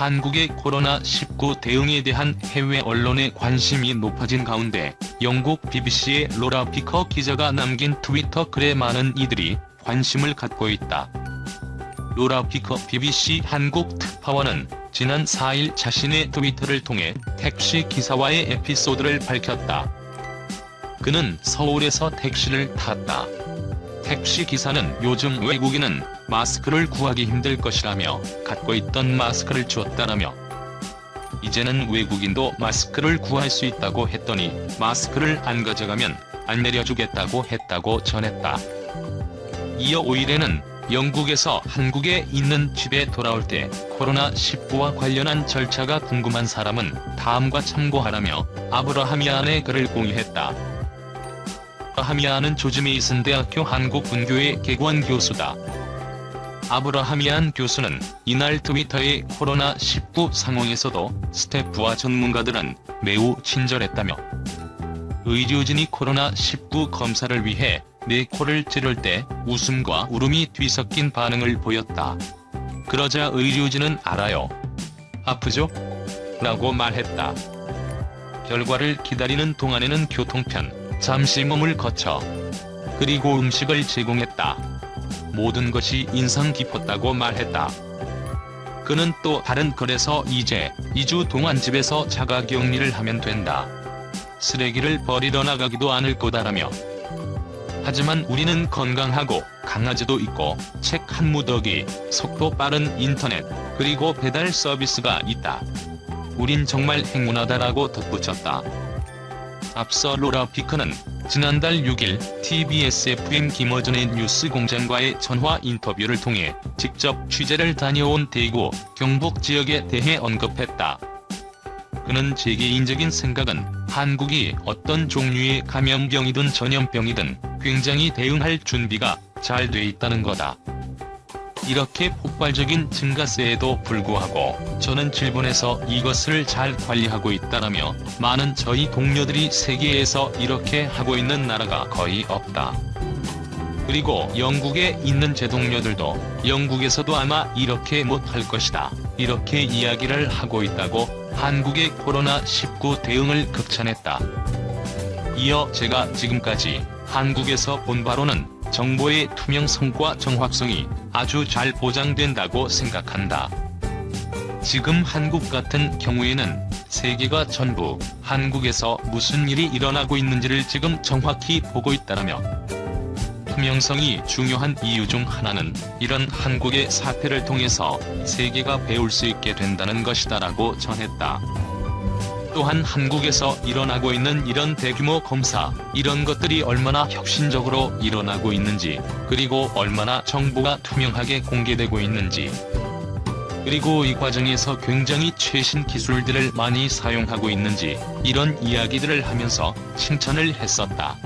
한국의 코로나19 대응에 대한 해외 언론의 관심이 높아진 가운데 영국 BBC의 로라 피커 기자가 남긴 트위터 글에 많은 이들이 관심을 갖고 있다. 로라 피커 BBC 한국 특파원은 지난 4일 자신의 트위터를 통해 택시 기사와의 에피소드를 밝혔다. 그는 서울에서 택시를 탔다. 택시 기사는 요즘 외국인은 마스크를 구하기 힘들 것이라며 갖고 있던 마스크를 주었다라며 이제는 외국인도 마스크를 구할 수 있다고 했더니 마스크를 안 가져가면 안 내려주겠다고 했다고 전했다. 이어 5일에는 영국에서 한국에 있는 집에 돌아올 때 코로나19와 관련한 절차가 궁금한 사람은 다음과 참고하라며 아브라함이안의 글을 공유했다. 아브라함이안은 조지 메이슨 대학교 한국분교의 개관 교수다. 아브라함이안 교수는 이날 트위터에 코로나19 상황에서도 스태프와 전문가들은 매우 친절했다며 의료진이 코로나19 검사를 위해 내 코를 찌를 때 웃음과 울음이 뒤섞인 반응을 보였다. 그러자 의료진은 알아요. 아프죠? 라고 말했다. 결과를 기다리는 동안에는 교통편, 잠시 몸을 거쳐 그리고 음식을 제공했다. 모든 것이 인상 깊었다고 말했다. 그는 또 다른 글에서 이제 2주 동안 집에서 자가격리를 하면 된다. 쓰레기를 버리러 나가기도 않을 거다라며 하지만 우리는 건강하고 강아지도 있고 책 한 무더기, 속도 빠른 인터넷, 그리고 배달 서비스가 있다. 우린 정말 행운하다라고 덧붙였다. 앞서 로라 피커는 지난달 6일 TBS FM 김어준의 뉴스공장과의 전화 인터뷰를 통해 직접 취재를 다녀온 대구, 경북 지역에 대해 언급했다. 그는 제 개인적인 생각은 한국이 어떤 종류의 감염병이든 전염병이든 굉장히 대응할 준비가 잘 돼 있다는 거다. 이렇게 폭발적인 증가세에도 불구하고 저는 질본에서 이것을 잘 관리하고 있다라며 많은 저희 동료들이 세계에서 이렇게 하고 있는 나라가 거의 없다. 그리고 영국에 있는 제 동료들도 영국에서도 아마 이렇게 못할 것이다. 이렇게 이야기를 하고 있다고 한국의 코로나19 대응을 극찬했다. 이어 제가 지금까지 한국에서 본 바로는 정보의 투명성과 정확성이 아주 잘 보장된다고 생각한다. 지금 한국 같은 경우에는 세계가 전부 한국에서 무슨 일이 일어나고 있는지를 지금 정확히 보고 있다라며 투명성이 중요한 이유 중 하나는 이런 한국의 사태를 통해서 세계가 배울 수 있게 된다는 것이다라고 전했다. 또한 한국에서 일어나고 있는 이런 대규모 검사, 이런 것들이 얼마나 혁신적으로 일어나고 있는지, 그리고 얼마나 정보가 투명하게 공개되고 있는지, 그리고 이 과정에서 굉장히 최신 기술들을 많이 사용하고 있는지 이런 이야기들을 하면서 칭찬을 했었다.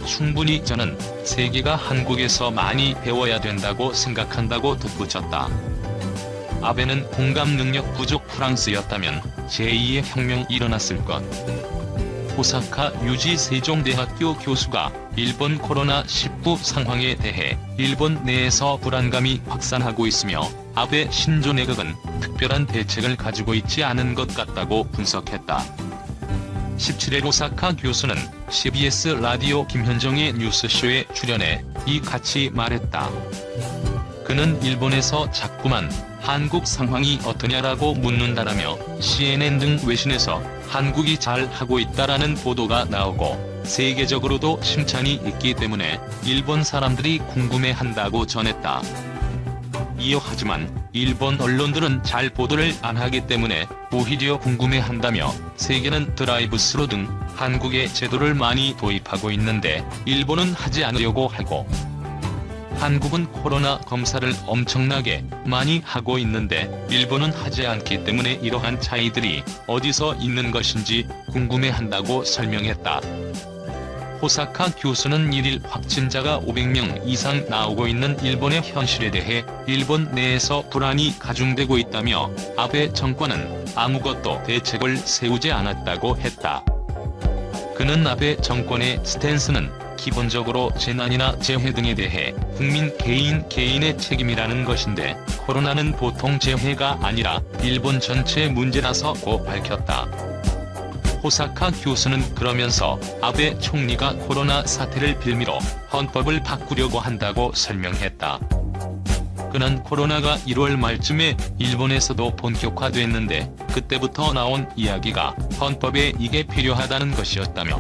충분히 저는 세계가 한국에서 많이 배워야 된다고 생각한다고 덧붙였다. 아베는 공감 능력 부족 프랑스였다면 제2의 혁명이 일어났을 것. 오사카 유지 세종대학교 교수가 일본 코로나19 상황에 대해 일본 내에서 불안감이 확산하고 있으며 아베 신조 내각은 특별한 대책을 가지고 있지 않은 것 같다고 분석했다. 17일 오사카 교수는 CBS 라디오 김현정의 뉴스쇼에 출연해 이같이 말했다. 그는 일본에서 자꾸만 한국 상황이 어떠냐라고 묻는다라며 CNN 등 외신에서 한국이 잘 하고 있다라는 보도가 나오고 세계적으로도 칭찬이 있기 때문에 일본 사람들이 궁금해한다고 전했다. 이어 하지만 일본 언론들은 잘 보도를 안 하기 때문에 오히려 궁금해한다며 세계는 드라이브스루 등 한국의 제도를 많이 도입하고 있는데 일본은 하지 않으려고 하고 한국은 코로나 검사를 엄청나게 많이 하고 있는데 일본은 하지 않기 때문에 이러한 차이들이 어디서 있는 것인지 궁금해한다고 설명했다. 호사카 교수는 1일 확진자가 500명 이상 나오고 있는 일본의 현실에 대해 일본 내에서 불안이 가중되고 있다며 아베 정권은 아무것도 대책을 세우지 않았다고 했다. 그는 아베 정권의 스탠스는 기본적으로 재난이나 재해 등에 대해 국민 개인의 책임이라는 것인데 코로나는 보통 재해가 아니라 일본 전체 문제라서고 밝혔다. 호사카 교수는 그러면서 아베 총리가 코로나 사태를 빌미로 헌법을 바꾸려고 한다고 설명했다. 그는 코로나가 1월 말쯤에 일본에서도 본격화됐는데 그때부터 나온 이야기가 헌법에 이게 필요하다는 것이었다며,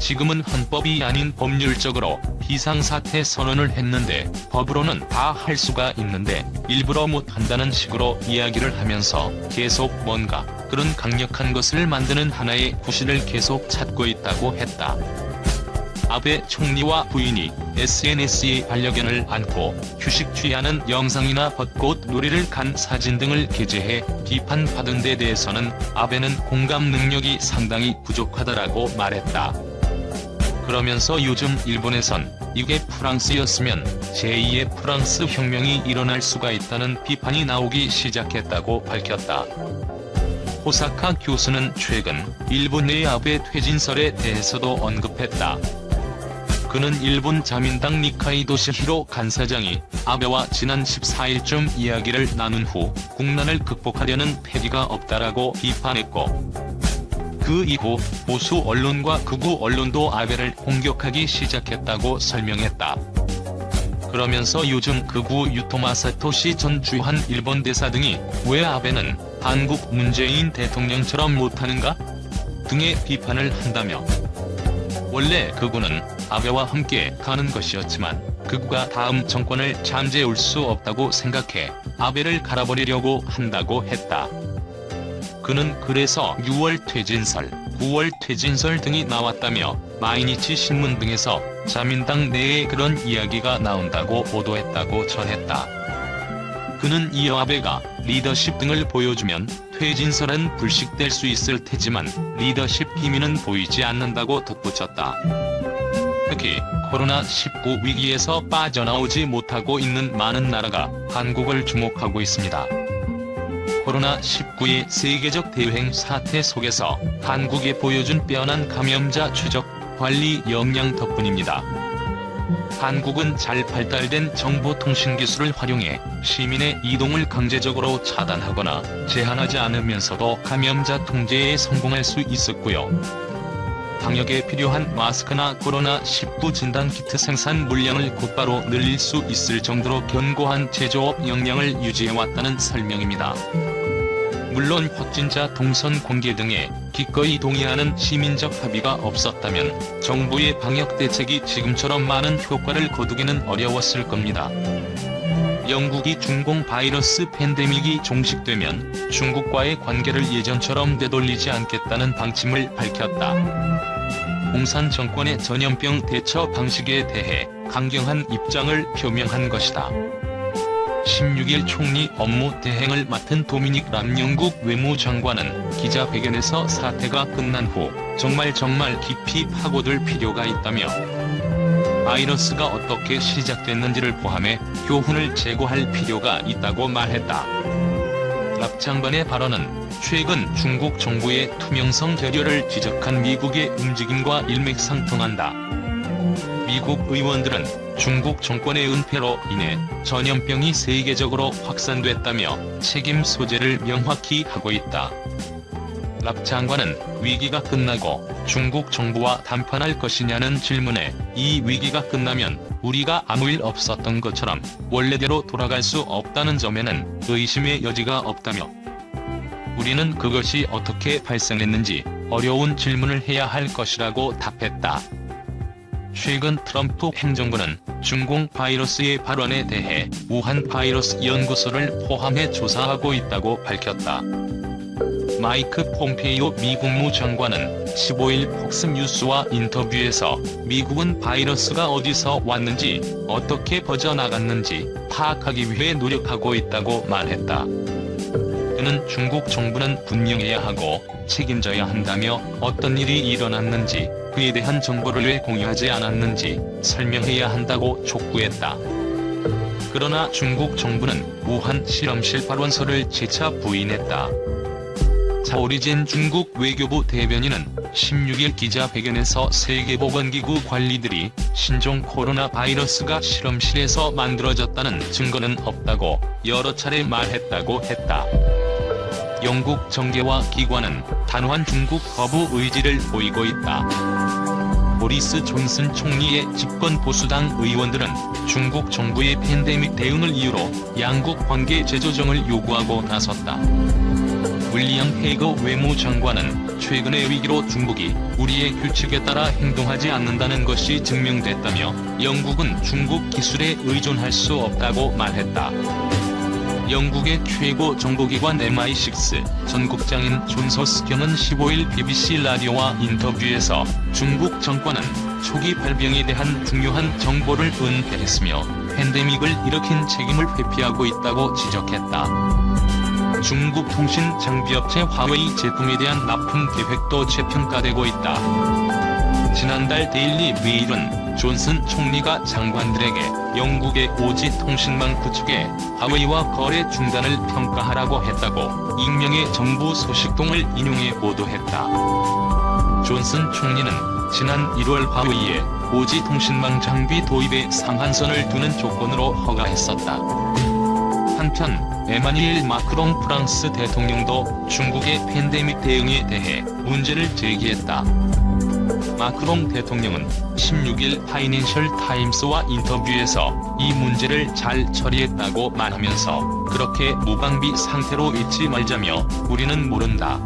지금은 헌법이 아닌 법률적으로 비상사태 선언을 했는데 법으로는 다 할 수가 있는데 일부러 못한다는 식으로 이야기를 하면서 계속 뭔가 그런 강력한 것을 만드는 하나의 구실을 계속 찾고 있다고 했다. 아베 총리와 부인이 SNS에 반려견을 안고 휴식 취하는 영상이나 벚꽃 놀이를 간 사진 등을 게재해 비판받은 데 대해서는 아베는 공감 능력이 상당히 부족하다라고 말했다. 그러면서 요즘 일본에선 이게 프랑스였으면 제2의 프랑스 혁명이 일어날 수가 있다는 비판이 나오기 시작했다고 밝혔다. 호사카 교수는 최근 일본 내 아베 퇴진설에 대해서도 언급했다. 그는 일본 자민당 니카이 도시히로 간사장이 아베와 지난 14일쯤 이야기를 나눈 후 국난을 극복하려는 패기가 없다라고 비판했고, 그 이후 보수 언론과 극우 언론도 아베를 공격하기 시작했다고 설명했다. 그러면서 요즘 극우 유토마 사토시 전 주한 일본 대사 등이 왜 아베는 한국 문재인 대통령처럼 못하는가? 등의 비판을 한다며, 원래 극우는 아베와 함께 가는 것이었지만 극우가 다음 정권을 잠재울 수 없다고 생각해 아베를 갈아버리려고 한다고 했다. 그는 그래서 6월 퇴진설, 9월 퇴진설 등이 나왔다며 마이니치 신문 등에서 자민당 내에 그런 이야기가 나온다고 보도했다고 전했다. 그는 이어 아베가 리더십 등을 보여주면 퇴진설은 불식될 수 있을 테지만 리더십 기미는 보이지 않는다고 덧붙였다. 특히 코로나19 위기에서 빠져나오지 못하고 있는 많은 나라가 한국을 주목하고 있습니다. 코로나19의 세계적 대유행 사태 속에서 한국이 보여준 빼어난 감염자 추적, 관리 역량 덕분입니다. 한국은 잘 발달된 정보통신 기술을 활용해 시민의 이동을 강제적으로 차단하거나 제한하지 않으면서도 감염자 통제에 성공할 수 있었고요. 방역에 필요한 마스크나 코로나19 진단키트 생산 물량을 곧바로 늘릴 수 있을 정도로 견고한 제조업 역량을 유지해왔다는 설명입니다. 물론 확진자 동선 공개 등에 기꺼이 동의하는 시민적 합의가 없었다면 정부의 방역 대책이 지금처럼 많은 효과를 거두기는 어려웠을 겁니다. 영국이 중공 바이러스 팬데믹이 종식되면 중국과의 관계를 예전처럼 되돌리지 않겠다는 방침을 밝혔다. 공산 정권의 전염병 대처 방식에 대해 강경한 입장을 표명한 것이다. 16일 총리 업무 대행을 맡은 도미닉 람 영국 외무장관은 기자회견에서 사태가 끝난 후 정말 깊이 파고들 필요가 있다며, 바이러스가 어떻게 시작됐는지를 포함해 교훈을 제고할 필요가 있다고 말했다. 랍 장관의 발언은 최근 중국 정부의 투명성 결여를 지적한 미국의 움직임과 일맥상통한다. 미국 의원들은 중국 정권의 은폐로 인해 전염병이 세계적으로 확산됐다며 책임 소재를 명확히 하고 있다. 랍 장관은 위기가 끝나고 중국 정부와 담판할 것이냐는 질문에 이 위기가 끝나면 우리가 아무 일 없었던 것처럼 원래대로 돌아갈 수 없다는 점에는 의심의 여지가 없다며, 우리는 그것이 어떻게 발생했는지 어려운 질문을 해야 할 것이라고 답했다. 최근 트럼프 행정부는 중공 바이러스의 발원에 대해 우한 바이러스 연구소를 포함해 조사하고 있다고 밝혔다. 마이크 폼페이오 미 국무장관은 15일 폭스뉴스와 인터뷰에서 미국은 바이러스가 어디서 왔는지 어떻게 퍼져나갔는지 파악하기 위해 노력하고 있다고 말했다. 그는 중국 정부는 분명해야 하고 책임져야 한다며 어떤 일이 일어났는지 그에 대한 정보를 왜 공유하지 않았는지 설명해야 한다고 촉구했다. 그러나 중국 정부는 우한 실험실 발원설을 재차 부인했다. 자오리젠 중국 외교부 대변인은 16일 기자회견에서 세계보건기구 관리들이 신종 코로나 바이러스가 실험실에서 만들어졌다는 증거는 없다고 여러 차례 말했다고 했다. 영국 정계와 기관은 단호한 중국 거부 의지를 보이고 있다. 보리스 존슨 총리의 집권 보수당 의원들은 중국 정부의 팬데믹 대응을 이유로 양국 관계 재조정을 요구하고 나섰다. 윌리엄 헤이거 외무장관은 최근의 위기로 중국이 우리의 규칙에 따라 행동하지 않는다는 것이 증명됐다며 영국은 중국 기술에 의존할 수 없다고 말했다. 영국의 최고 정보기관 MI6 전국장인 존 서스경은 15일 BBC 라디오와 인터뷰에서 중국 정권은 초기 발병에 대한 중요한 정보를 은폐했으며 팬데믹을 일으킨 책임을 회피하고 있다고 지적했다. 중국 통신 장비업체 화웨이 제품에 대한 납품 계획도 재평가되고 있다. 지난달 데일리 메일은 존슨 총리가 장관들에게 영국의 5G 통신망 구축에 화웨이와 거래 중단을 평가하라고 했다고 익명의 정부 소식통을 인용해 보도했다. 존슨 총리는 지난 1월 화웨이에 5G 통신망 장비 도입에 상한선을 두는 조건으로 허가했었다. 한편 에마뉘엘 마크롱 프랑스 대통령도 중국의 팬데믹 대응에 대해 문제를 제기했다. 마크롱 대통령은 16일 파이낸셜 타임스와 인터뷰에서 이 문제를 잘 처리했다고 말하면서 그렇게 무방비 상태로 있지 말자며 우리는 모른다.